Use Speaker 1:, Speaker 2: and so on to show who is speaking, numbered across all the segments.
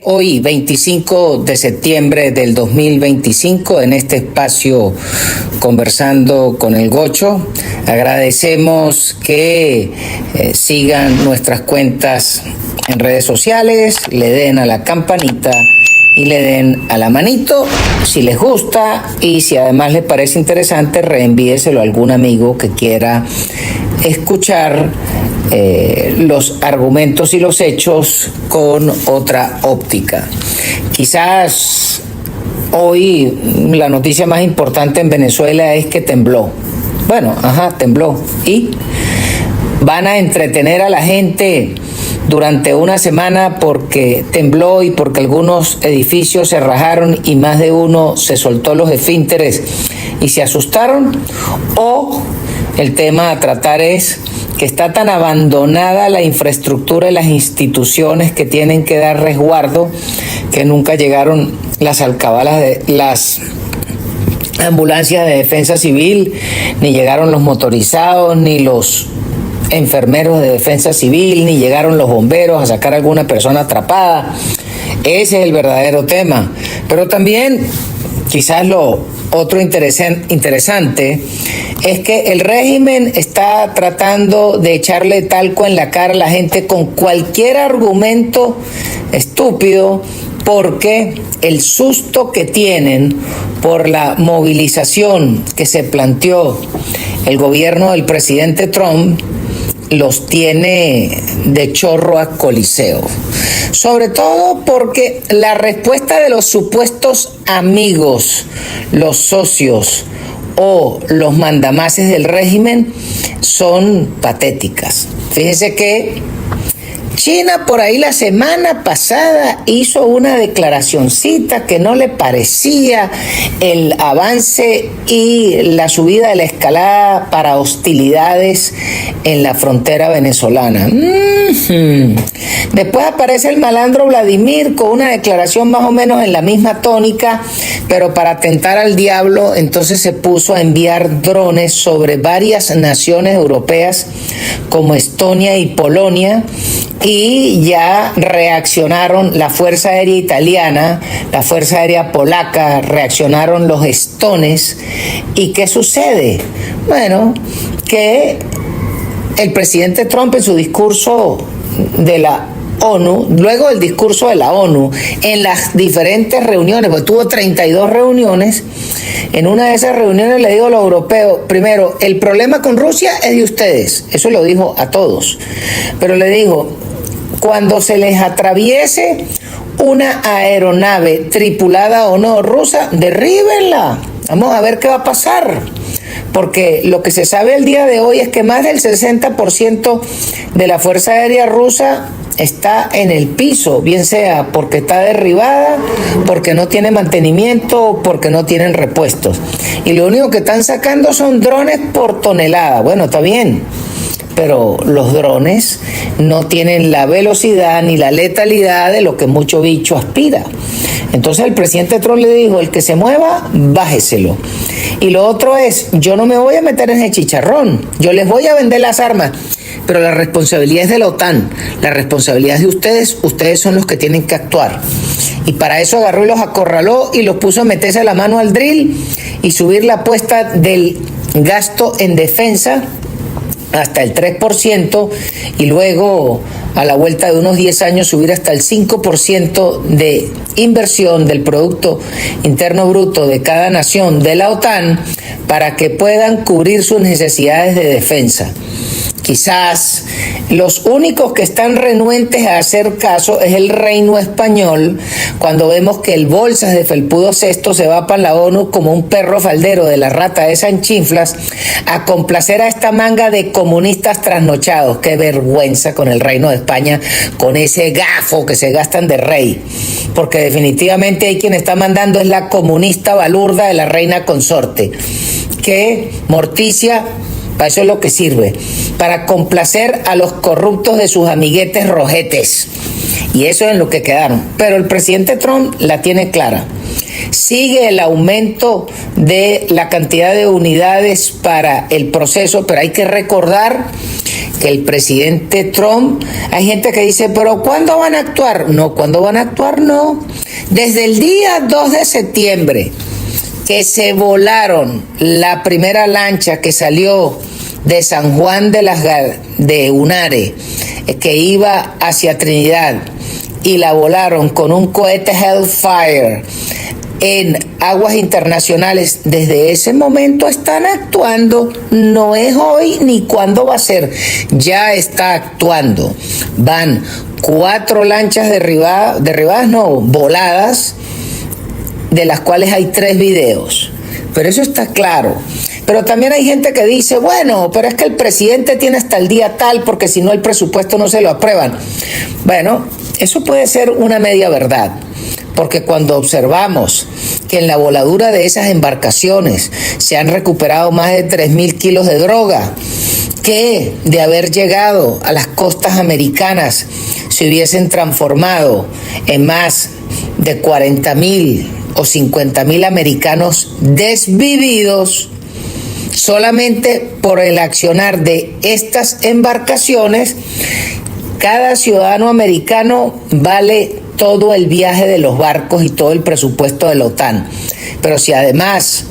Speaker 1: Hoy, 25 de septiembre del 2025, en este espacio Conversando con el Gocho, agradecemos que sigan nuestras cuentas en redes sociales, le den a la campanita y le den a la manito si les gusta, y si además les parece interesante, reenvíeselo a algún amigo que quiera escuchar los argumentos y los hechos con otra óptica. Quizás hoy la noticia más importante en Venezuela es que tembló. Tembló. Y van a entretener a la gente durante una semana porque tembló y porque algunos edificios se rajaron y más de uno se soltó los esfínteres y se asustaron. O el tema a tratar es que está tan abandonada la infraestructura y las instituciones que tienen que dar resguardo que nunca llegaron las alcabalas de las ambulancias de defensa civil, ni llegaron los motorizados, ni los enfermeros de defensa civil, ni llegaron los bomberos a sacar a alguna persona atrapada. Ese es el verdadero tema. Pero también quizás lo otro interesante es que el régimen está tratando de echarle talco en la cara a la gente con cualquier argumento estúpido, porque el susto que tienen por la movilización que se planteó el gobierno del presidente Trump los tiene de chorro a coliseo. Sobre todo porque la respuesta de los supuestos amigos, los socios o los mandamases del régimen son patéticas. Fíjense que China por ahí la semana pasada hizo una declaracioncita que no le parecía el avance y la subida de la escalada para hostilidades en la frontera venezolana. Después aparece el malandro Vladimir con una declaración más o menos en la misma tónica, pero para tentar al diablo, entonces se puso a enviar drones sobre varias naciones europeas como Estonia y Polonia. Y ya reaccionaron la Fuerza Aérea Italiana, la Fuerza Aérea Polaca, reaccionaron los estones. ¿Y qué sucede? Bueno, que el presidente Trump en su discurso de la ONU, luego del discurso de la ONU, en las diferentes reuniones, porque tuvo 32 reuniones, en una de esas reuniones le dijo a los europeos, primero, el problema con Rusia es de ustedes, eso lo dijo a todos, pero le dijo, cuando se les atraviese una aeronave tripulada o no rusa, derríbenla. Vamos a ver qué va a pasar. Porque lo que se sabe el día de hoy es que más del 60% de la Fuerza Aérea Rusa está en el piso, bien sea porque está derribada, porque no tiene mantenimiento o porque no tienen repuestos. Y lo único que están sacando son drones por tonelada. Bueno, está bien, pero los drones no tienen la velocidad ni la letalidad de lo que mucho bicho aspira. Entonces el presidente Trump le dijo, el que se mueva, bájeselo. Y lo otro es, yo no me voy a meter en el chicharrón, yo les voy a vender las armas, pero la responsabilidad es de la OTAN, la responsabilidad es de ustedes, ustedes son los que tienen que actuar. Y para eso agarró y los acorraló y los puso a meterse la mano al drill y subir la apuesta del gasto en defensa hasta el 3% y luego a la vuelta de unos 10 años subir hasta el 5% de inversión del Producto Interno Bruto de cada nación de la OTAN para que puedan cubrir sus necesidades de defensa. Quizás los únicos que están renuentes a hacer caso es el Reino Español, cuando vemos que el Bolsas de Felpudo VI se va para la ONU como un perro faldero de la rata de Sanchinflas a complacer a esta manga de comunistas trasnochados. Qué vergüenza con el Reino de España, con ese gafo que se gastan de rey, porque definitivamente ahí quien está mandando es la comunista balurda de la reina consorte, que Morticia para eso es lo que sirve, para complacer a los corruptos de sus amiguetes rojetes. Y eso es en lo que quedaron. Pero el presidente Trump la tiene clara. Sigue el aumento de la cantidad de unidades para el proceso, pero hay que recordar que el presidente Trump, hay gente que dice, pero ¿cuándo van a actuar? No, ¿cuándo van a actuar? No. Desde el día 2 de septiembre, que se volaron la primera lancha que salió de San Juan de Unare, que iba hacia Trinidad, y la volaron con un cohete Hellfire en aguas internacionales, desde ese momento están actuando. No es hoy ni cuándo va a ser, ya está actuando. Van 4 lanchas derribadas no, voladas, de las cuales hay 3 videos, pero eso está claro. Pero también hay gente que dice, bueno, pero es que el presidente tiene hasta el día tal, porque si no el presupuesto no se lo aprueban. Bueno, eso puede ser una media verdad, porque cuando observamos que en la voladura de esas embarcaciones se han recuperado más de 3.000 kilos de droga, que de haber llegado a las costas americanas se hubiesen transformado en más de 40.000 o 50.000 americanos desvividos, solamente por el accionar de estas embarcaciones, cada ciudadano americano vale todo el viaje de los barcos y todo el presupuesto de la OTAN. Pero si además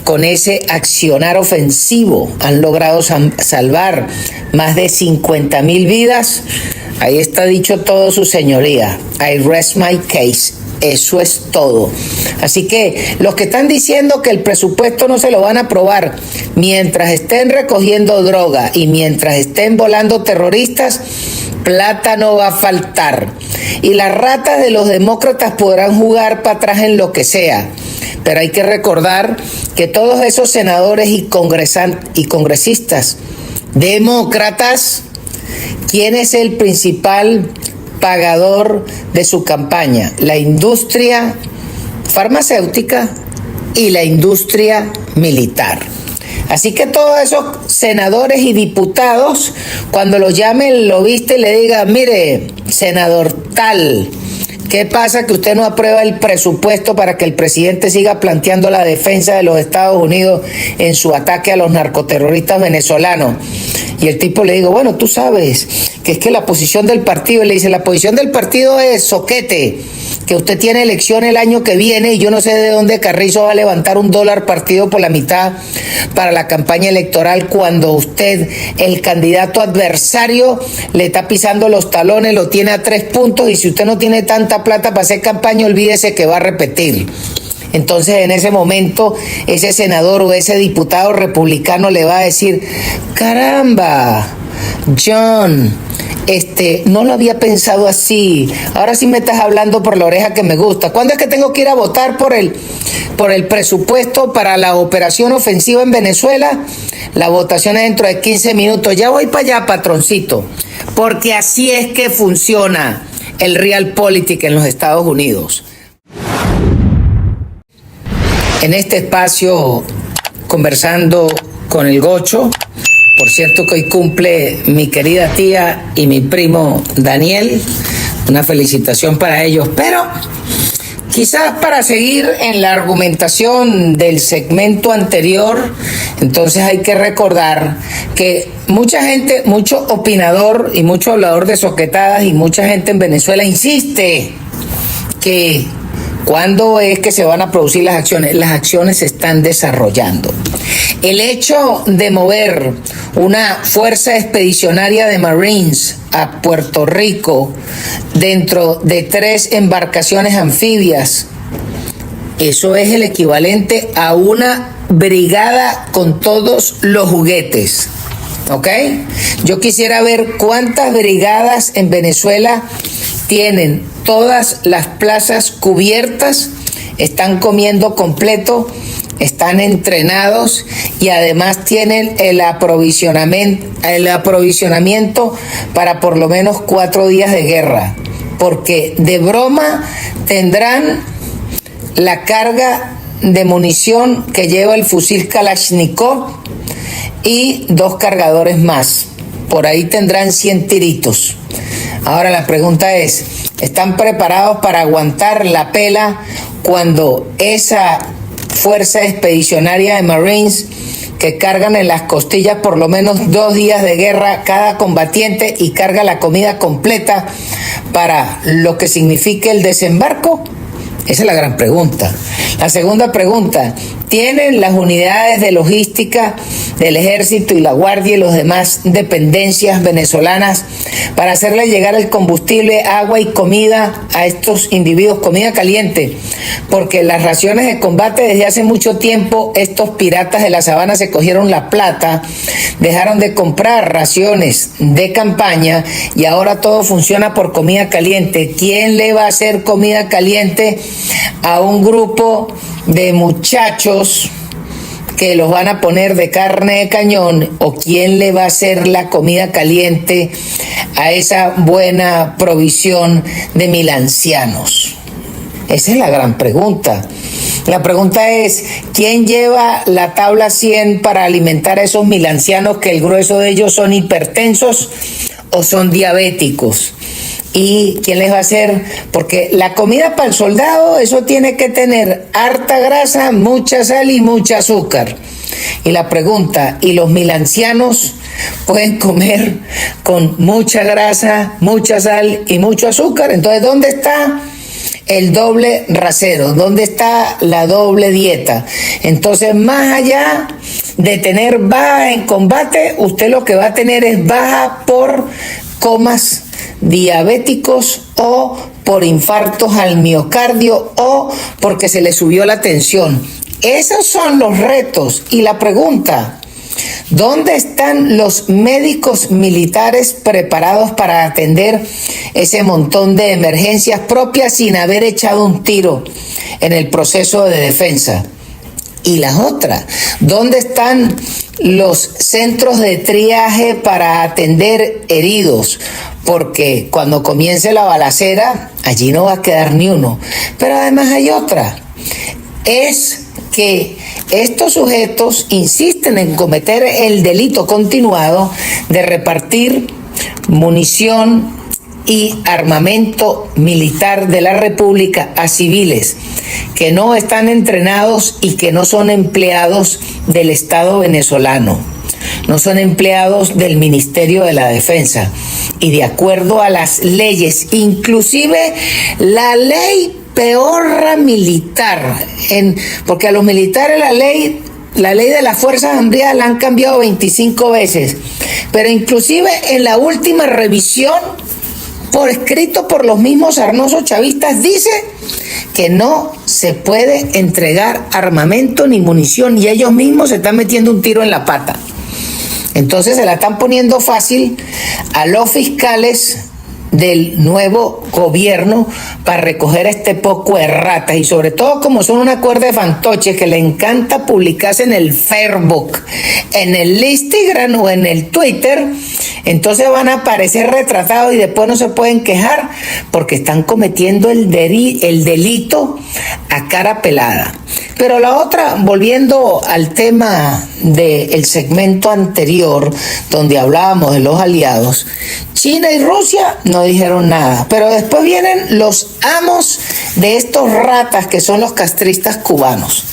Speaker 1: con ese accionar ofensivo han logrado salvar más de 50.000 vidas, ahí está dicho todo, su señoría. I rest my case. Eso es todo. Así que los que están diciendo que el presupuesto no se lo van a aprobar mientras estén recogiendo droga y mientras estén volando terroristas, plata no va a faltar. Y las ratas de los demócratas podrán jugar para atrás en lo que sea. Pero hay que recordar que todos esos senadores y congresistas demócratas, ¿quién es el principal pagador de su campaña? La industria farmacéutica y la industria militar. Así que todos esos senadores y diputados, cuando lo llame el lobista y le diga, mire, senador tal, ¿qué pasa que usted no aprueba el presupuesto para que el presidente siga planteando la defensa de los Estados Unidos en su ataque a los narcoterroristas venezolanos? Y el tipo le digo, bueno, tú sabes que es que la posición del partido, y le dice, la posición del partido es soquete, que usted tiene elección el año que viene y yo no sé de dónde Carrizo va a levantar $1 partido por la mitad para la campaña electoral, cuando usted, el candidato adversario, le está pisando los talones, lo tiene a 3 puntos, y si usted no tiene tanta plata para hacer campaña, olvídese que va a repetir. Entonces en ese momento ese senador o ese diputado republicano le va a decir, caramba, John, no lo había pensado así, ahora sí me estás hablando por la oreja que me gusta. ¿Cuándo es que tengo que ir a votar por el presupuesto para la operación ofensiva en Venezuela? La votación es dentro de 15 minutos. Ya voy para allá, patroncito, porque así es que funciona el realpolitik en los Estados Unidos. En este espacio, conversando con el Gocho, por cierto que hoy cumple mi querida tía y mi primo Daniel, una felicitación para ellos, pero quizás para seguir en la argumentación del segmento anterior, entonces hay que recordar que mucha gente, mucho opinador y mucho hablador de soquetadas y mucha gente en Venezuela insiste que ¿cuándo es que se van a producir las acciones? Las acciones se están desarrollando. El hecho de mover una fuerza expedicionaria de Marines a Puerto Rico dentro de 3 embarcaciones anfibias, eso es el equivalente a una brigada con todos los juguetes. ¿Ok? Yo quisiera ver cuántas brigadas en Venezuela tienen todas las plazas cubiertas, están comiendo completo, están entrenados y además tienen el aprovisionamiento para por lo menos 4 días de guerra, porque de broma tendrán la carga de munición que lleva el fusil Kalashnikov y 2 cargadores más. Por ahí tendrán 100 tiritos. Ahora la pregunta es, ¿están preparados para aguantar la pela cuando esa fuerza expedicionaria de Marines, que cargan en las costillas por lo menos 2 días de guerra cada combatiente y carga la comida completa para lo que signifique el desembarco? Esa es la gran pregunta. La segunda pregunta, ¿tienen las unidades de logística del Ejército y la Guardia y los demás dependencias venezolanas para hacerle llegar el combustible, agua y comida a estos individuos, comida caliente? Porque las raciones de combate desde hace mucho tiempo, estos piratas de la sabana se cogieron la plata, dejaron de comprar raciones de campaña y ahora todo funciona por comida caliente. ¿Quién le va a hacer comida caliente a un grupo de muchachos que los van a poner de carne de cañón? ¿O quién le va a hacer la comida caliente a esa buena provisión de milancianos? Esa es la gran pregunta. La pregunta es, ¿quién lleva la tabla 100 para alimentar a esos milancianos que el grueso de ellos son hipertensos o son diabéticos? ¿Y quién les va a hacer? Porque la comida para el soldado, eso tiene que tener harta grasa, mucha sal y mucha azúcar. Y la pregunta, ¿y los milancianos pueden comer con mucha grasa, mucha sal y mucho azúcar? Entonces, ¿dónde está el doble rasero? ¿Dónde está la doble dieta? Entonces, más allá de tener baja en combate, usted lo que va a tener es baja por comas diabéticos o por infartos al miocardio o porque se le subió la tensión. Esos son los retos. Y la pregunta, ¿dónde están los médicos militares preparados para atender ese montón de emergencias propias sin haber echado un tiro en el proceso de defensa? Y la otra, ¿dónde están los centros de triaje para atender heridos? Porque cuando comience la balacera, allí no va a quedar ni uno. Pero además hay otra, es que estos sujetos insisten en cometer el delito continuado de repartir munición y armamento militar de la República a civiles que no están entrenados y que no son empleados del Estado venezolano, no son empleados del Ministerio de la Defensa. Y de acuerdo a las leyes, inclusive la ley peor militar, porque a los militares la ley de las Fuerzas Armadas la han cambiado 25 veces, pero inclusive en la última revisión por escrito por los mismos sarnosos chavistas dice que no se puede entregar armamento ni munición y ellos mismos se están metiendo un tiro en la pata. Entonces se la están poniendo fácil a los fiscales del nuevo gobierno para recoger este poco de ratas, y sobre todo como son una cuerda de fantoches que le encanta publicarse en el Facebook, en el Instagram o en el Twitter, entonces van a aparecer retratados y después no se pueden quejar porque están cometiendo el delito a cara pelada. Pero la otra, volviendo al tema del segmento anterior donde hablábamos de los aliados, China y Rusia no dijeron nada, pero después vienen los amos de estos ratas que son los castristas cubanos.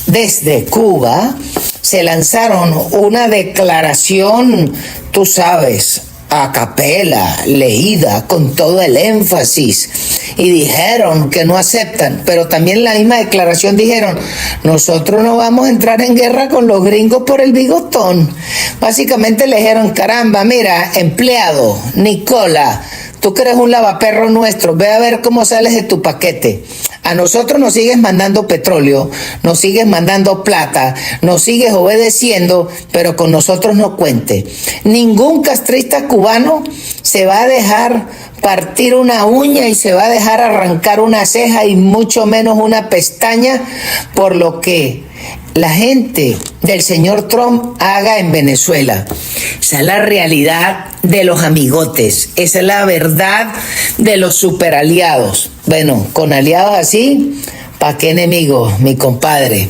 Speaker 1: Desde Cuba se lanzaron una declaración, tú sabes, a capela, leída con todo el énfasis, y dijeron que no aceptan, pero también en la misma declaración dijeron, nosotros no vamos a entrar en guerra con los gringos por el bigotón. Básicamente le dijeron, caramba, mira, empleado, Nicola, tú que eres un lavaperro nuestro, ve a ver cómo sales de tu paquete. A nosotros nos sigues mandando petróleo, nos sigues mandando plata, nos sigues obedeciendo, pero con nosotros no cuente. Ningún castrista cubano se va a dejar partir una uña y se va a dejar arrancar una ceja y mucho menos una pestaña por lo que la gente del señor Trump haga en Venezuela. Esa es la realidad de los amigotes, esa es la verdad de los superaliados. Bueno, con aliados así, ¿para qué enemigos, mi compadre?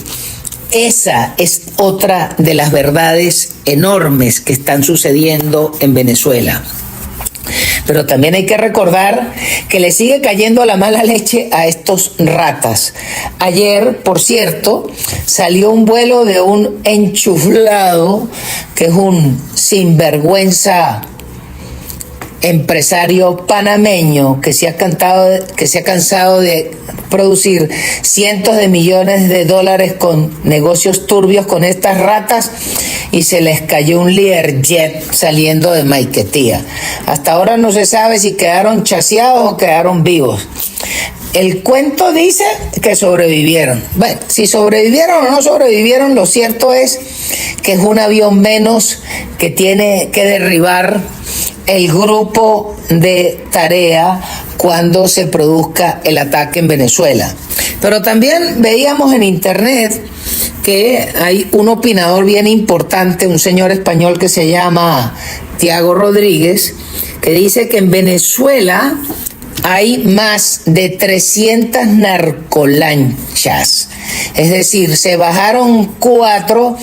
Speaker 1: Esa es otra de las verdades enormes que están sucediendo en Venezuela. Pero también hay que recordar que le sigue cayendo la mala leche a estos ratas. Ayer, por cierto, salió un vuelo de un enchuflado, que es un sinvergüenza empresario panameño que se ha cansado de producir cientos de millones de dólares con negocios turbios con estas ratas, y se les cayó un Learjet saliendo de Maiquetía. Hasta ahora no se sabe si quedaron chaseados o quedaron vivos. El cuento dice que sobrevivieron. Bueno, si sobrevivieron o no sobrevivieron, lo cierto es que es un avión menos que tiene que derribar el grupo de tarea cuando se produzca el ataque en Venezuela. Pero también veíamos en internet que hay un opinador bien importante, un señor español que se llama Tiago Rodríguez, que dice que en Venezuela hay más de 300 narcolanchas. Es decir, se bajaron 4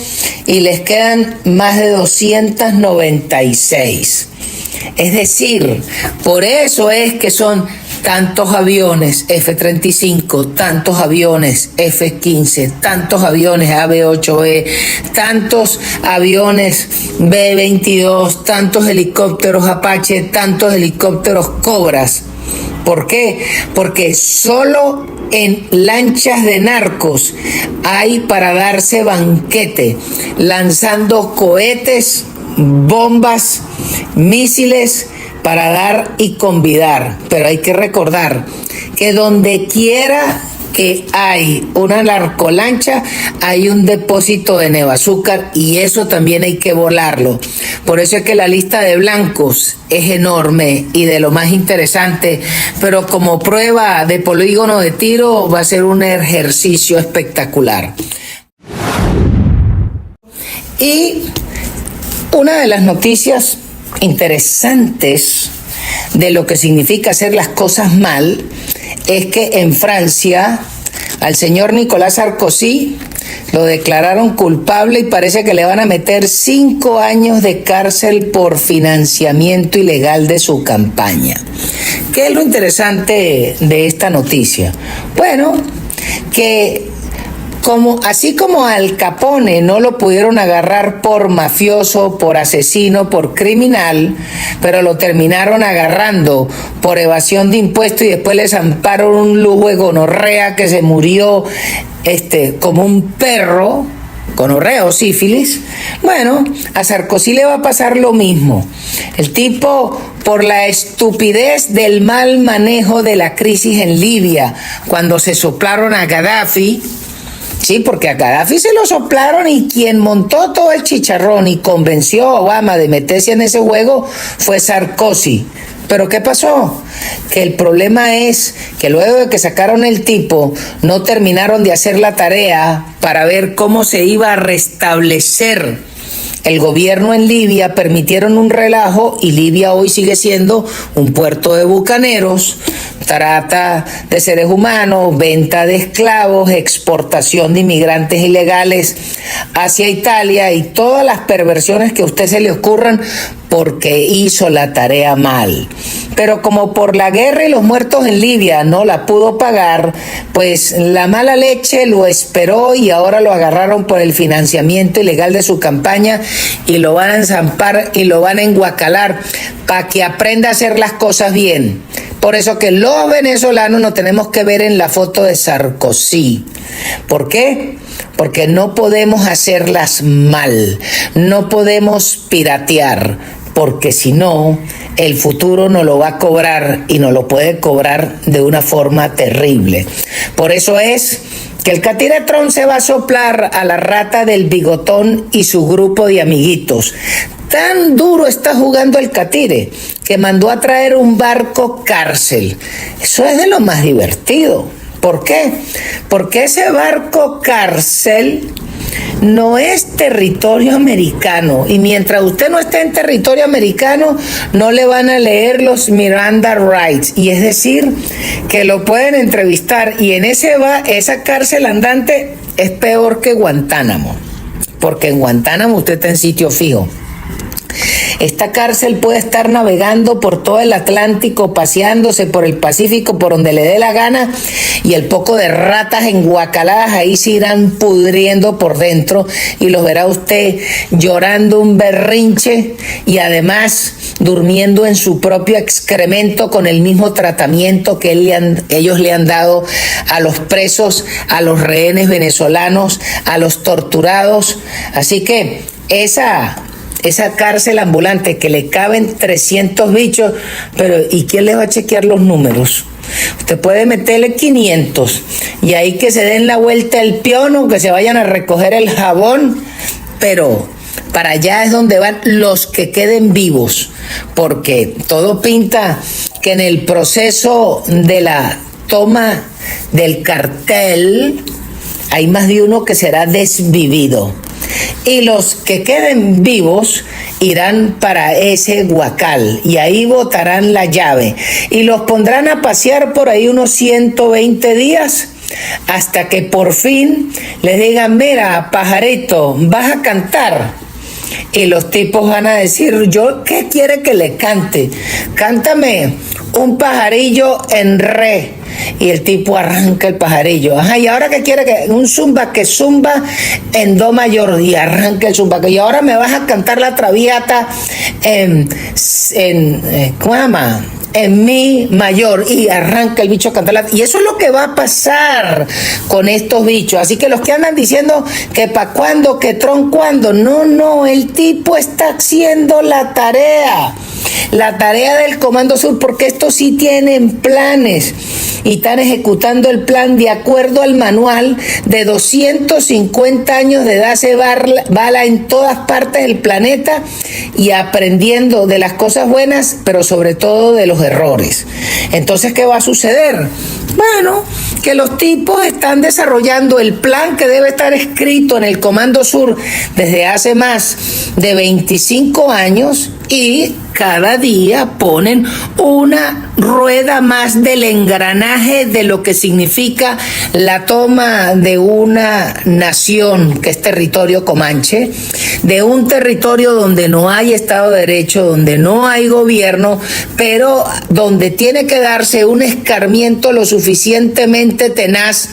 Speaker 1: y les quedan más de 296. Es decir, por eso es que son tantos aviones F-35, tantos aviones F-15, tantos aviones AB-8B, tantos aviones B-22, tantos helicópteros Apache, tantos helicópteros Cobras. ¿Por qué? Porque solo en lanchas de narcos hay para darse banquete, lanzando cohetes, bombas, misiles para dar y convidar. Pero hay que recordar que donde quiera que hay una narcolancha, hay un depósito de nevazúcar, y eso también hay que volarlo. Por eso es que la lista de blancos es enorme y de lo más interesante, pero como prueba de polígono de tiro va a ser un ejercicio espectacular. Y una de las noticias interesantes de lo que significa hacer las cosas mal es que en Francia al señor Nicolás Sarkozy lo declararon culpable y parece que le van a meter 5 años de cárcel por financiamiento ilegal de su campaña. ¿Qué es lo interesante de esta noticia? Bueno, que así como Al Capone no lo pudieron agarrar por mafioso, por asesino, por criminal, pero lo terminaron agarrando por evasión de impuestos y después le zamparon un lujo de gonorrea que se murió como un perro, gonorrea o sífilis. Bueno, a Sarkozy le va a pasar lo mismo. El tipo, por la estupidez del mal manejo de la crisis en Libia, cuando se soplaron a Gaddafi. Sí, porque a Gaddafi se lo soplaron, y quien montó todo el chicharrón y convenció a Obama de meterse en ese juego fue Sarkozy. ¿Pero qué pasó? Que el problema es que luego de que sacaron el tipo, no terminaron de hacer la tarea para ver cómo se iba a restablecer el gobierno en Libia, permitieron un relajo, y Libia hoy sigue siendo un puerto de bucaneros, trata de seres humanos, venta de esclavos, exportación de inmigrantes ilegales hacia Italia y todas las perversiones que a usted se le ocurran, porque hizo la tarea mal. Pero como por la guerra y los muertos en Libia no la pudo pagar, pues la mala leche lo esperó, y ahora lo agarraron por el financiamiento ilegal de su campaña y lo van a enzampar y lo van a enguacalar para que aprenda a hacer las cosas bien. Por eso que los venezolanos nos tenemos que ver en la foto de Sarkozy. ¿Por qué? Porque no podemos hacerlas mal, no podemos piratear, porque si no, el futuro nos lo va a cobrar, y nos lo puede cobrar de una forma terrible. Por eso es que el catire Trump se va a soplar a la rata del bigotón y su grupo de amiguitos. Tan duro está jugando el catire que mandó a traer un barco cárcel. Eso es de lo más divertido. ¿Por qué? Porque ese barco cárcel no es territorio americano, y mientras usted no esté en territorio americano no le van a leer los Miranda Rights, y es decir que lo pueden entrevistar, y en esa cárcel andante es peor que Guantánamo, porque en Guantánamo usted está en sitio fijo. Esta cárcel puede estar navegando por todo el Atlántico, paseándose por el Pacífico, por donde le dé la gana, y el poco de ratas enguacaladas ahí se irán pudriendo por dentro y los verá usted llorando un berrinche y además durmiendo en su propio excremento con el mismo tratamiento que ellos le han dado a los presos, a los rehenes venezolanos, a los torturados. Así que esa cárcel ambulante que le caben 300 bichos, pero ¿y quién les va a chequear los números? Usted puede meterle 500 y ahí que se den la vuelta el piono, que se vayan a recoger el jabón, pero para allá es donde van los que queden vivos, porque todo pinta que en el proceso de la toma del cartel hay más de uno que será desvivido. Y los que queden vivos irán para ese huacal y ahí botarán la llave y los pondrán a pasear por ahí unos 120 días hasta que por fin les digan: mira, pajarito, vas a cantar. Y los tipos van a decir: ¿yo qué quiere que le cante? Cántame un pajarillo en re. Y el tipo arranca el pajarillo. Ajá, ¿y ahora qué quiere? Que un zumba, que zumba en do mayor. Y arranca el zumba. Y ahora me vas a cantar la traviata ¿cómo se llama? En mi mayor, y arranca el bicho a cantarla. Y eso es lo que va a pasar con estos bichos. Así que los que andan diciendo que pa' cuándo, que tron cuándo, no, el tipo está haciendo la tarea del Comando Sur, porque estos sí tienen planes y están ejecutando el plan de acuerdo al manual de 250 años de darse bala en todas partes del planeta y aprendiendo de las cosas buenas, pero sobre todo de los errores. Entonces, ¿qué va a suceder? Bueno, que los tipos están desarrollando el plan que debe estar escrito en el Comando Sur desde hace más de 25 años y cada día ponen una rueda más del engranaje de lo que significa la toma de una nación que es territorio comanche, de un territorio donde no hay Estado de Derecho, donde no hay gobierno, pero donde tiene que darse un escarmiento lo suficientemente tenaz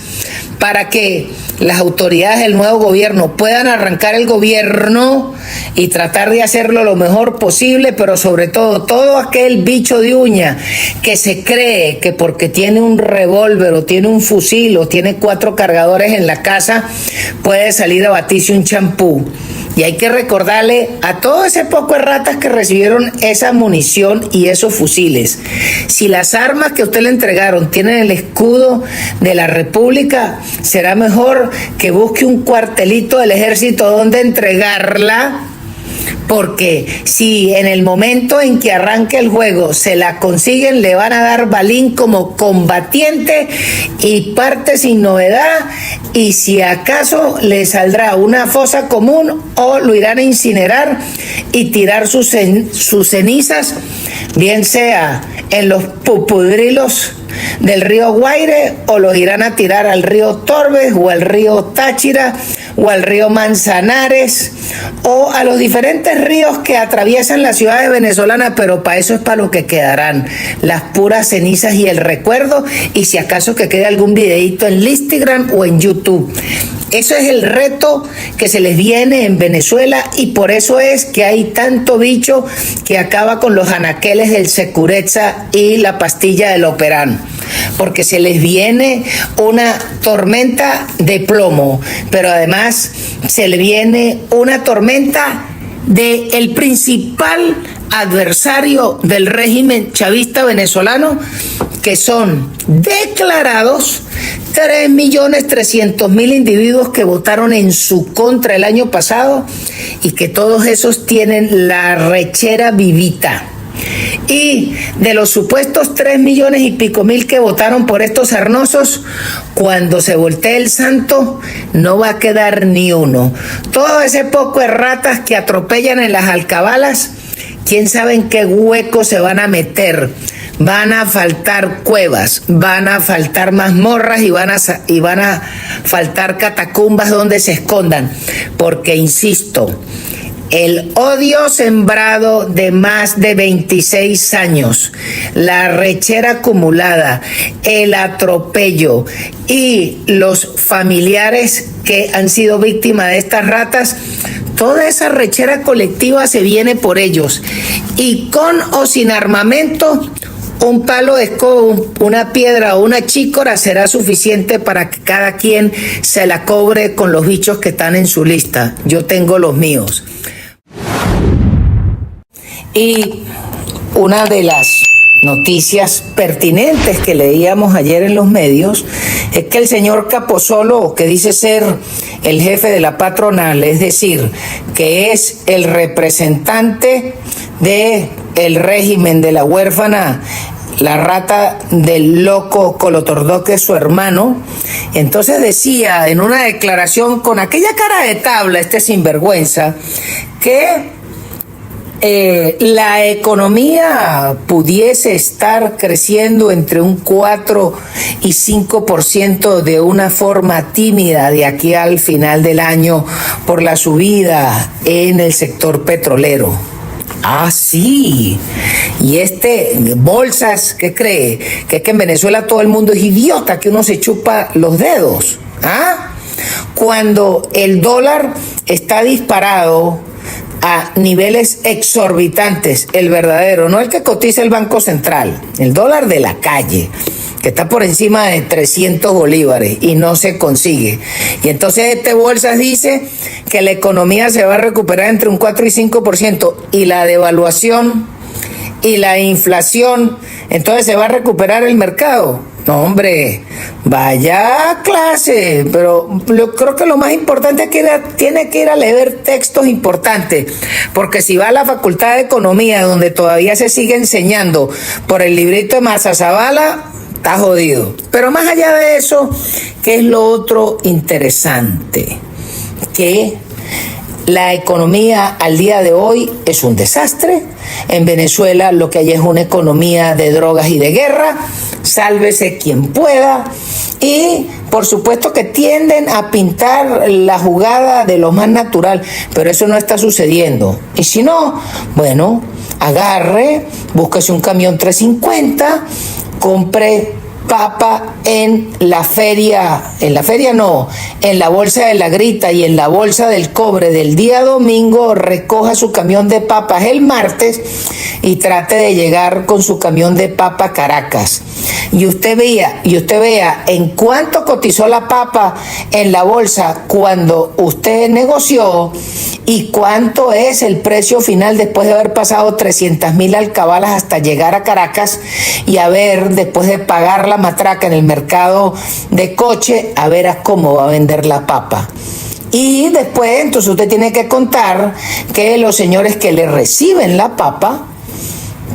Speaker 1: para que las autoridades del nuevo gobierno puedan arrancar el gobierno y tratar de hacerlo lo mejor posible, pero sobre todo aquel bicho de uña que se cree que porque tiene un revólver o tiene un fusil o tiene 4 cargadores en la casa puede salir a batirse un champú. Y hay que recordarle a todo ese poco de ratas que recibieron esa munición y esos fusiles: si las armas que a usted le entregaron tienen el escudo de la República, será mejor que busque un cuartelito del ejército donde entregarla, porque si en el momento en que arranque el juego se la consiguen, le van a dar balín como combatiente y parte sin novedad, y si acaso le saldrá una fosa común o lo irán a incinerar y tirar sus cenizas, bien sea en los pupudrilos del río Guaire, o los irán a tirar al río Torbes o al río Táchira o al río Manzanares o a los diferentes ríos que atraviesan las ciudades venezolanas, pero para eso es para lo que quedarán las puras cenizas y el recuerdo, y si acaso que quede algún videito en Instagram o en YouTube. Eso es el reto que se les viene en Venezuela, y por eso es que hay tanto bicho que acaba con los anaqueles del Securezza y la pastilla del Operán, porque se les viene una tormenta de plomo, pero además se le viene una tormenta del principal adversario del régimen chavista venezolano, que son declarados 3.300.000 individuos que votaron en su contra el año pasado, y que todos esos tienen la rechera vivita. Y de los supuestos 3 millones y pico mil que votaron por estos sarnosos, cuando se voltee el santo, no va a quedar ni uno. Todo ese poco de ratas que atropellan en las alcabalas, quién sabe en qué hueco se van a meter. Van a faltar cuevas, van a faltar mazmorras y van a faltar catacumbas donde se escondan, porque insisto, El odio sembrado de más de 26 años, la rechera acumulada, el atropello y los familiares que han sido víctimas de estas ratas, toda esa rechera colectiva se viene por ellos. Y con o sin armamento, un palo de escoba, una piedra o una chícora será suficiente para que cada quien se la cobre con los bichos que están en su lista. Yo tengo los míos. Y una de las noticias pertinentes que leíamos ayer en los medios es que el señor Capozolo, que dice ser el jefe de la patronal, es decir, que es el representante del régimen de la huérfana, la rata del loco Colotordó, que es su hermano, entonces decía en una declaración con aquella cara de tabla, este sinvergüenza, que la economía pudiese estar creciendo entre un 4 y 5% de una forma tímida de aquí al final del año por la subida en el sector petrolero. Ah, sí. Y Bolsas, ¿qué cree? Que es que en Venezuela todo el mundo es idiota, que uno se chupa los dedos. ¿Ah? Cuando el dólar está disparado a niveles exorbitantes, el verdadero, no el que cotiza el Banco Central, el dólar de la calle, que está por encima de 300 bolívares y no se consigue. Y entonces Bolsas dice que la economía se va a recuperar entre un 4 y 5%, y la devaluación y la inflación, entonces se va a recuperar el mercado. No, hombre, vaya a clase, pero yo creo que lo más importante es que tiene que ir a leer textos importantes, porque si va a la Facultad de Economía, donde todavía se sigue enseñando por el librito de Marzazabala, está jodido. Pero más allá de eso, ¿qué es lo otro interesante? Que la economía al día de hoy es un desastre. En Venezuela lo que hay es una economía de drogas y de guerra. Sálvese quien pueda. Y por supuesto que tienden a pintar la jugada de lo más natural, pero eso no está sucediendo. Y si no, bueno, agarre, búsquese un camión 350, compre papa en la bolsa de la Grita y en la bolsa del Cobre del día domingo, recoja su camión de papas el martes y trate de llegar con su camión de papa a Caracas. Y usted vea en cuánto cotizó la papa en la bolsa cuando usted negoció y cuánto es el precio final después de haber pasado 300,000 alcabalas hasta llegar a Caracas y después de pagar la matraca en el mercado de Coche, a ver a cómo va a vender la papa. Y después, entonces usted tiene que contar que los señores que le reciben la papa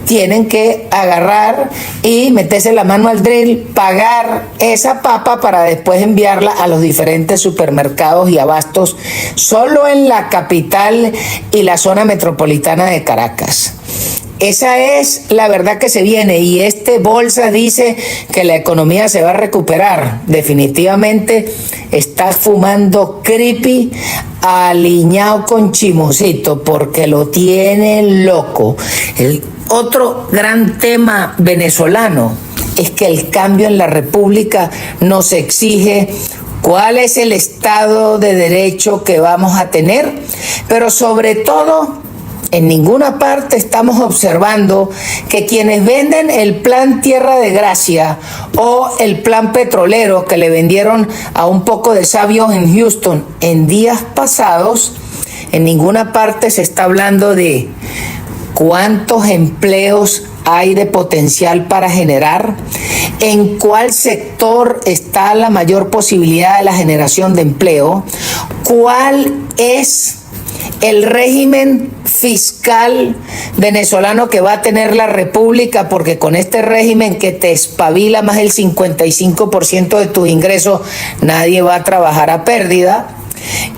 Speaker 1: tienen que agarrar y meterse la mano al drill, pagar esa papa para después enviarla a los diferentes supermercados y abastos solo en la capital y la zona metropolitana de Caracas. Esa es la verdad que se viene, y Bolsa dice que la economía se va a recuperar. Definitivamente está fumando creepy aliñado con chimosito, porque lo tiene loco. El otro gran tema venezolano es que el cambio en la República nos exige cuál es el Estado de Derecho que vamos a tener, pero sobre todo en ninguna parte estamos observando que quienes venden el plan Tierra de Gracia o el plan petrolero que le vendieron a un poco de sabios en Houston en días pasados, en ninguna parte se está hablando de cuántos empleos hay de potencial para generar, en cuál sector está la mayor posibilidad de la generación de empleo, cuál es el régimen fiscal venezolano que va a tener la República, porque con este régimen que te espabila más del 55% de tus ingresos, nadie va a trabajar a pérdida.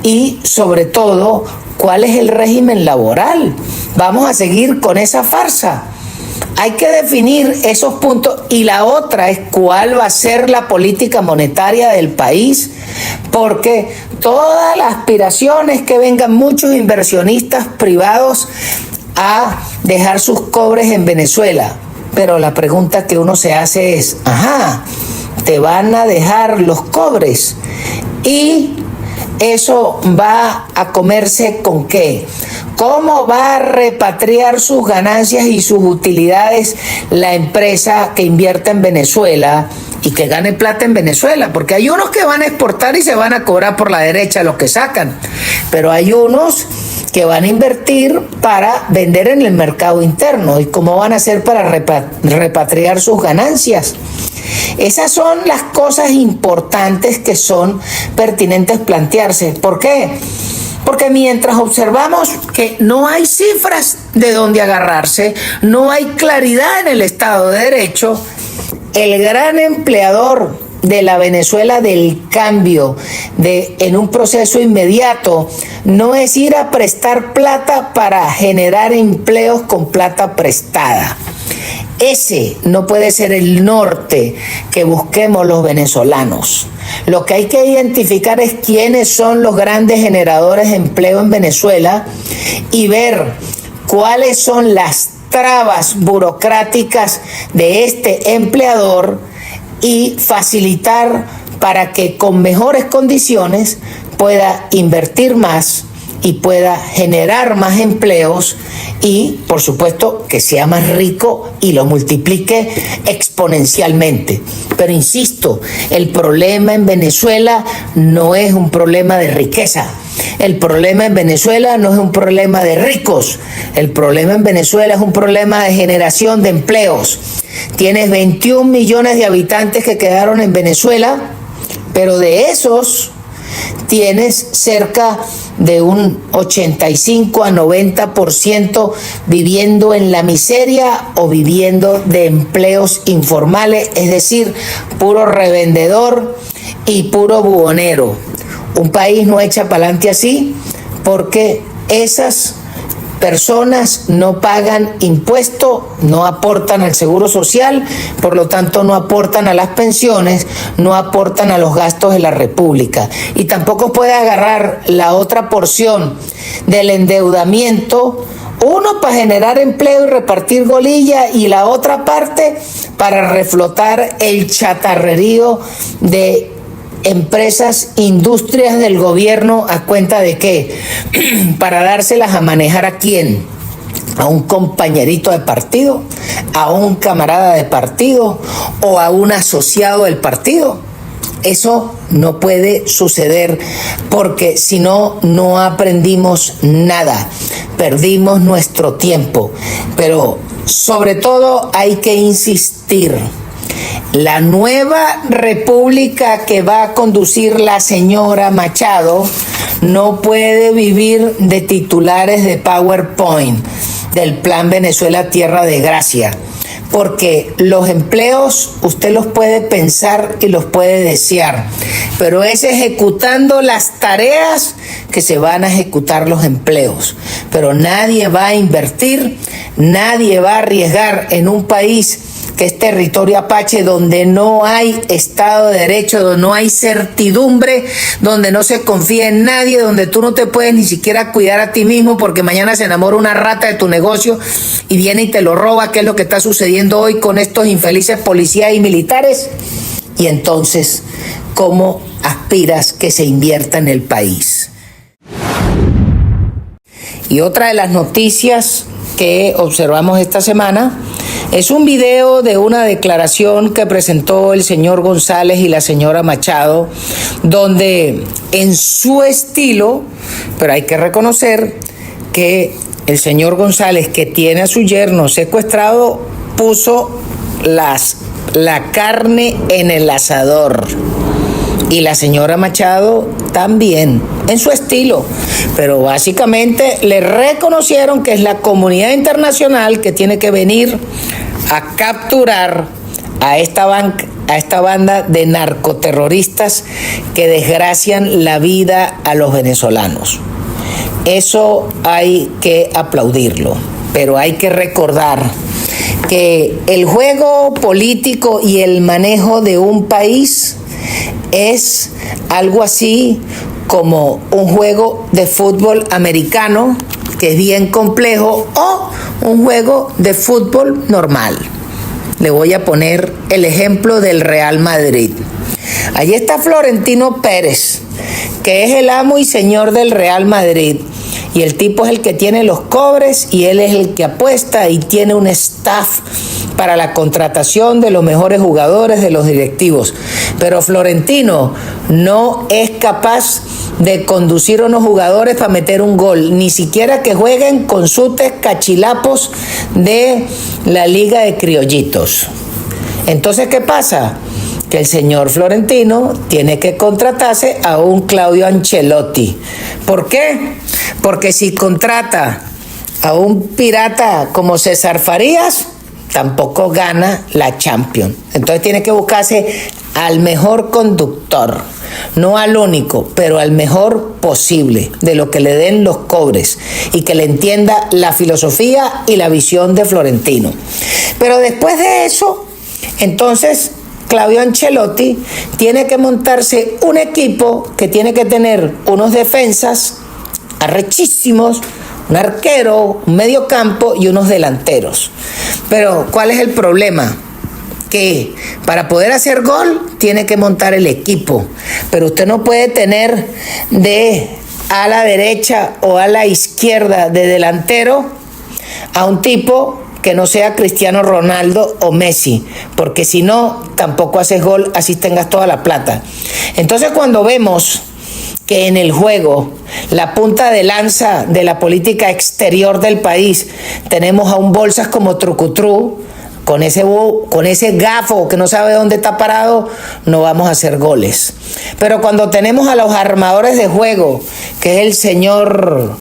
Speaker 1: Y sobre todo, ¿cuál es el régimen laboral? Vamos a seguir con esa farsa. hay que definir esos puntos, y la otra es cuál va a ser la política monetaria del país, porque todas las aspiraciones que vengan muchos inversionistas privados a dejar sus cobres en Venezuela, pero la pregunta que uno se hace es, ¿te van a dejar los cobres? Y eso va a comerse ¿con qué? ¿Cómo va a repatriar sus ganancias y sus utilidades la empresa que invierta en Venezuela y que gane plata en Venezuela? Porque hay unos que van a exportar y se van a cobrar por la derecha lo que sacan, pero hay unos que van a invertir para vender en el mercado interno. ¿Y cómo van a hacer para repatriar sus ganancias? Esas son las cosas importantes que son pertinentes plantearse. ¿Por qué? Porque mientras observamos que no hay cifras de dónde agarrarse, no hay claridad en el Estado de Derecho, el gran empleador de la Venezuela del cambio en un proceso inmediato no es ir a prestar plata para generar empleos con plata prestada. Ese no puede ser el norte que busquemos los venezolanos. Lo que hay que identificar es quiénes son los grandes generadores de empleo en Venezuela y ver cuáles son las trabas burocráticas de este empleador y facilitar para que con mejores condiciones pueda invertir más y pueda generar más empleos y, por supuesto, que sea más rico y lo multiplique exponencialmente. Pero insisto, el problema en Venezuela no es un problema de riqueza. El problema en Venezuela no es un problema de ricos. El problema en Venezuela es un problema de generación de empleos. Tienes 21 millones de habitantes que quedaron en Venezuela, pero de esos tienes cerca de un 85 a 90% viviendo en la miseria o viviendo de empleos informales, es decir, puro revendedor y puro buhonero. Un país no echa para adelante así porque esas personas no pagan impuesto, no aportan al seguro social, por lo tanto no aportan a las pensiones, no aportan a los gastos de la República. Y tampoco puede agarrar la otra porción del endeudamiento, uno para generar empleo y repartir golilla y la otra parte para reflotar el chatarrerío de empresas, industrias del gobierno. ¿A cuenta de qué? Para dárselas a manejar ¿a quién? ¿A un compañerito de partido? ¿A un camarada de partido? ¿O a un asociado del partido? Eso no puede suceder porque si no, no aprendimos nada. Perdimos nuestro tiempo. Pero sobre todo hay que insistir. La nueva república que va a conducir la señora Machado no puede vivir de titulares de PowerPoint del Plan Venezuela Tierra de Gracia, porque los empleos usted los puede pensar y los puede desear, pero es ejecutando las tareas que se van a ejecutar los empleos. Pero nadie va a invertir, nadie va a arriesgar en un país que es territorio apache, donde no hay Estado de Derecho, donde no hay certidumbre, donde no se confía en nadie, donde tú no te puedes ni siquiera cuidar a ti mismo porque mañana se enamora una rata de tu negocio y viene y te lo roba, que es lo que está sucediendo hoy con estos infelices policías y militares. Y entonces, ¿cómo aspiras que se invierta en el país? Y otra de las noticias que observamos esta semana es un video de una declaración que presentó el señor González y la señora Machado, donde en su estilo, pero hay que reconocer que el señor González, que tiene a su yerno secuestrado, puso la carne en el asador. Y la señora Machado también, en su estilo. Pero básicamente le reconocieron que es la comunidad internacional que tiene que venir a capturar a esta banda de narcoterroristas que desgracian la vida a los venezolanos. Eso hay que aplaudirlo, pero hay que recordar que el juego político y el manejo de un país es algo así como un juego de fútbol americano, que es bien complejo, o un juego de fútbol normal. Le voy a poner el ejemplo del Real Madrid. Allí está Florentino Pérez, que es el amo y señor del Real Madrid. Y el tipo es el que tiene los cobres y él es el que apuesta y tiene un staff para la contratación de los mejores jugadores, de los directivos. Pero Florentino no es capaz de conducir a unos jugadores para meter un gol, ni siquiera que jueguen con sutes cachilapos de la Liga de Criollitos. Entonces, ¿qué pasa? Que el señor Florentino tiene que contratarse a un Claudio Ancelotti. ¿Por qué? Porque si contrata a un pirata como César Farías, tampoco gana la Champions. Entonces tiene que buscarse al mejor conductor, no al único, pero al mejor posible, de lo que le den los cobres y que le entienda la filosofía y la visión de Florentino. Pero después de eso, entonces Claudio Ancelotti tiene que montarse un equipo que tiene que tener unos defensas arrechísimos, un arquero, un mediocampo y unos delanteros. Pero ¿cuál es el problema? Que para poder hacer gol tiene que montar el equipo, pero usted no puede tener de a la derecha o a la izquierda de delantero a un tipo que no sea Cristiano Ronaldo o Messi, porque si no, tampoco haces gol, así tengas toda la plata. Entonces, cuando vemos que en el juego, la punta de lanza de la política exterior del país, tenemos a un Bolsas como Trucutru, con ese gafo que no sabe dónde está parado, no vamos a hacer goles. Pero cuando tenemos a los armadores de juego, que es el señor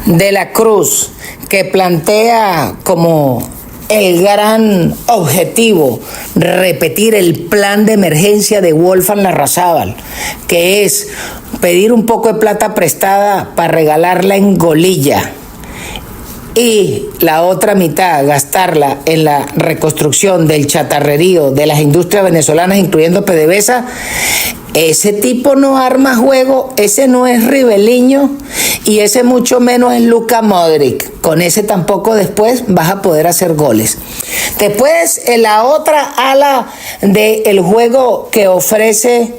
Speaker 1: de la Cruz, que plantea como el gran objetivo repetir el plan de emergencia de Wolfgang Larrazábal, que es pedir un poco de plata prestada para regalarla en Golilla y la otra mitad gastarla en la reconstrucción del chatarrerío de las industrias venezolanas, incluyendo PDVSA. Ese tipo no arma juego, ese no es Riveliño y ese mucho menos es Luka Modric. Con ese tampoco después vas a poder hacer goles. Después, en la otra ala del juego que ofrece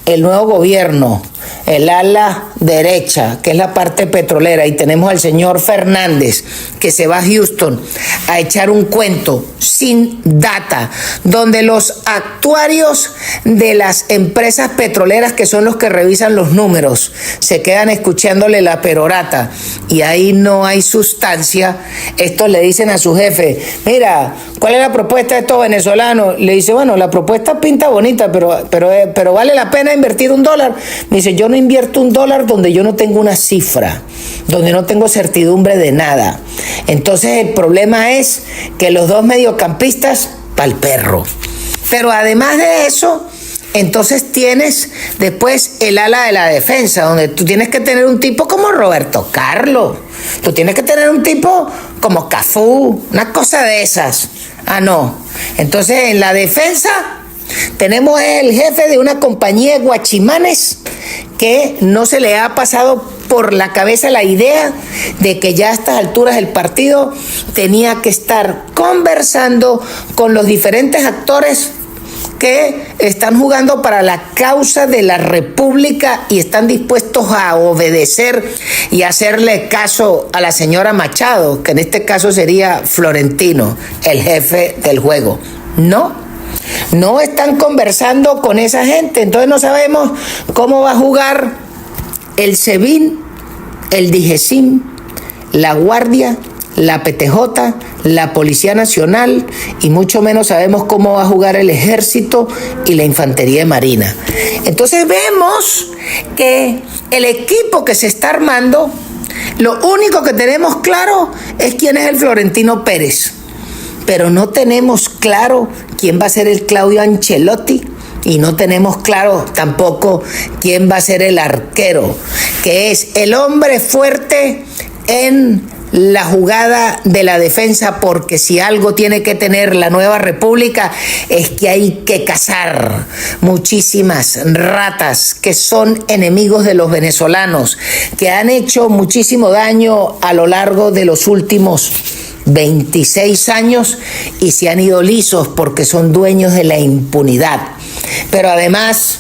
Speaker 1: el nuevo gobierno, el ala derecha, que es la parte petrolera, y tenemos al señor Fernández, que se va a Houston a echar un cuento sin data, donde los actuarios de las empresas petroleras, que son los que revisan los números, se quedan escuchándole la perorata, y ahí no hay sustancia. Estos le dicen a su jefe: mira, ¿cuál es la propuesta de estos venezolanos? Le dice: bueno, la propuesta pinta bonita, pero vale la pena invertir $1. Me dice: yo no invierto $1 donde yo no tengo una cifra, donde no tengo certidumbre de nada. Entonces el problema es que los dos mediocampistas, pa'l perro. Pero además de eso, entonces tienes después el ala de la defensa, donde tú tienes que tener un tipo como Roberto Carlos, tú tienes que tener un tipo como Cafú, una cosa de esas. Ah, no. Entonces en la defensa tenemos el jefe de una compañía de guachimanes que no se le ha pasado por la cabeza la idea de que ya a estas alturas el partido tenía que estar conversando con los diferentes actores que están jugando para la causa de la República y están dispuestos a obedecer y hacerle caso a la señora Machado, que en este caso sería Florentino, el jefe del juego. No están conversando con esa gente, entonces no sabemos cómo va a jugar el SEBIN, el DIGESIM, la Guardia, la PTJ, la Policía Nacional, y mucho menos sabemos cómo va a jugar el Ejército y la Infantería de Marina. Entonces vemos que el equipo que se está armando, lo único que tenemos claro es quién es el Florentino Pérez, pero no tenemos claro quién va a ser el Claudio Ancelotti y no tenemos claro tampoco quién va a ser el arquero, que es el hombre fuerte en la jugada de la defensa, porque si algo tiene que tener la nueva república es que hay que cazar muchísimas ratas que son enemigos de los venezolanos, que han hecho muchísimo daño a lo largo de los últimos 26 años y se han ido lisos porque son dueños de la impunidad. Pero además,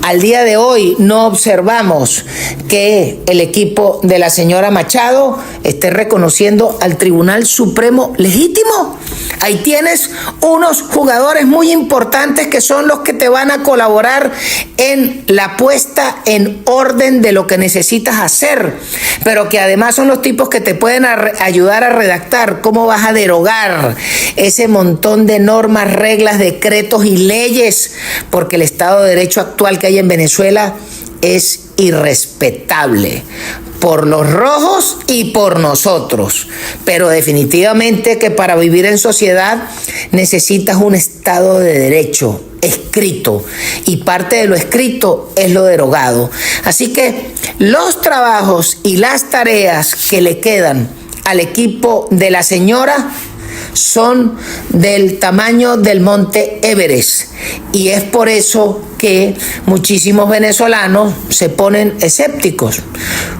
Speaker 1: al día de hoy no observamos que el equipo de la señora Machado esté reconociendo al Tribunal Supremo legítimo. Ahí tienes unos jugadores muy importantes que son los que te van a colaborar en la puesta en orden de lo que necesitas hacer, pero que además son los tipos que te pueden ayudar a redactar cómo vas a derogar ese montón de normas, reglas, decretos y leyes, porque el Estado de Derecho actual que hay en Venezuela es irrespetable por los rojos y por nosotros, pero definitivamente que para vivir en sociedad necesitas un Estado de Derecho escrito, y parte de lo escrito es lo derogado. Así que los trabajos y las tareas que le quedan al equipo de la señora son del tamaño del monte Everest, y es por eso que muchísimos venezolanos se ponen escépticos.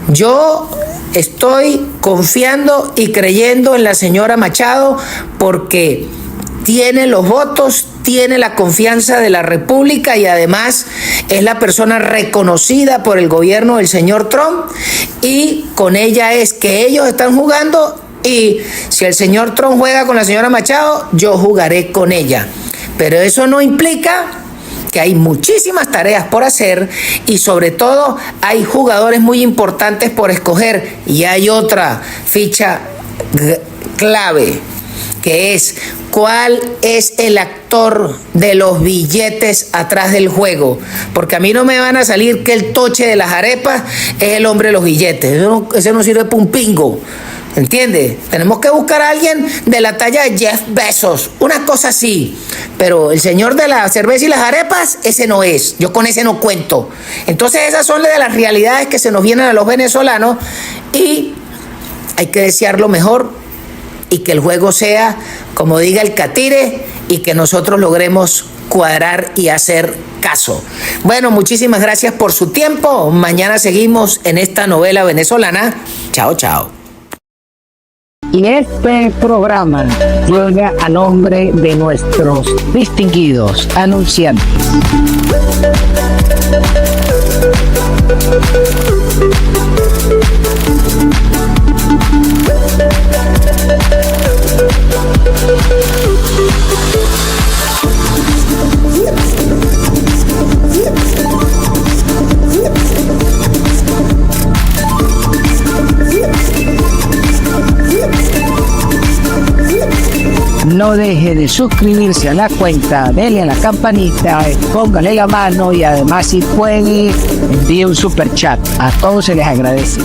Speaker 1: Yo estoy confiando y creyendo en la señora Machado porque tiene los votos, tiene la confianza de la República y además es la persona reconocida por el gobierno del señor Trump, y con ella es que ellos están jugando. Y si el señor Trump juega con la señora Machado, yo jugaré con ella. Pero eso no implica que hay muchísimas tareas por hacer, y sobre todo hay jugadores muy importantes por escoger. Y hay otra ficha clave, que es cuál es el actor de los billetes atrás del juego, porque a mí no me van a salir que el toche de las arepas es el hombre de los billetes. Eso no sirve para un pingo. ¿Entiendes? Tenemos que buscar a alguien de la talla de Jeff Bezos, una cosa así. Pero el señor de la cerveza y las arepas, ese no es. Yo con ese no cuento. Entonces esas son de las realidades que se nos vienen a los venezolanos, y hay que desear lo mejor y que el juego sea como diga el catire, y que nosotros logremos cuadrar y hacer caso. Bueno, muchísimas gracias por su tiempo. Mañana seguimos en esta novela venezolana. Chao, chao.
Speaker 2: Y este programa llega a nombre de nuestros distinguidos anunciantes. No deje de suscribirse a la cuenta, dele a la campanita, póngale la mano, y además si puede envíe un super chat. A todos se les agradece.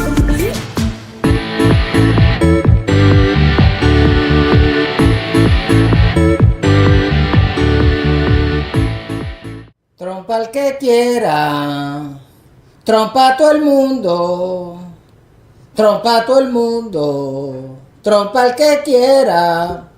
Speaker 1: Trompa al que quiera, trompa a todo el mundo, trompa a todo el mundo, trompa al que quiera.